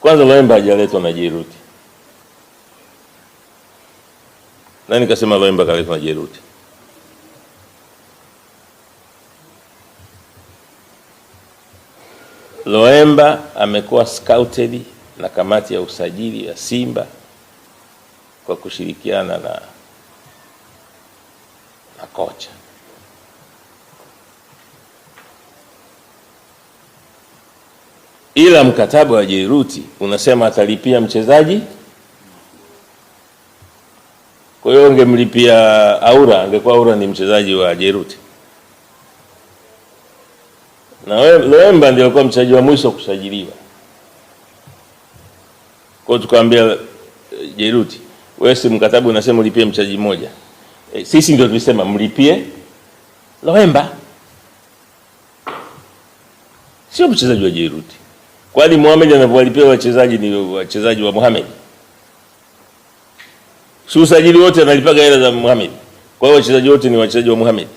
Kwanza Loemba hajaletwa na Jairuti. Nani kasema Loemba kaletwa na Jairuti? Loemba amekuwa scouted na kamati ya usajili ya Simba kwa kushirikiana na kocha. Ila mkataba wa Jairuti unasema atalipia mchezaji. Kwa hiyo ungemlipia Aura, angekuwa Aura ni mchezaji wa Jairuti. Na Loemba ndio alikuwa mchezaji wa mwisho kusajiliwa. Kwa hiyo tukamwambia Jairuti, wewe si mkataba unasema ulipie mchezaji mmoja. Sisi ndio tulisema mlipie Loemba, sio mchezaji wa Jairuti. Kwani Mohamed anavyolipia wachezaji ni wachezaji wa Mohamed? Si usajili wote analipaga hela za Mohamed. Kwa hiyo wachezaji wote ni wachezaji wa Mohamed.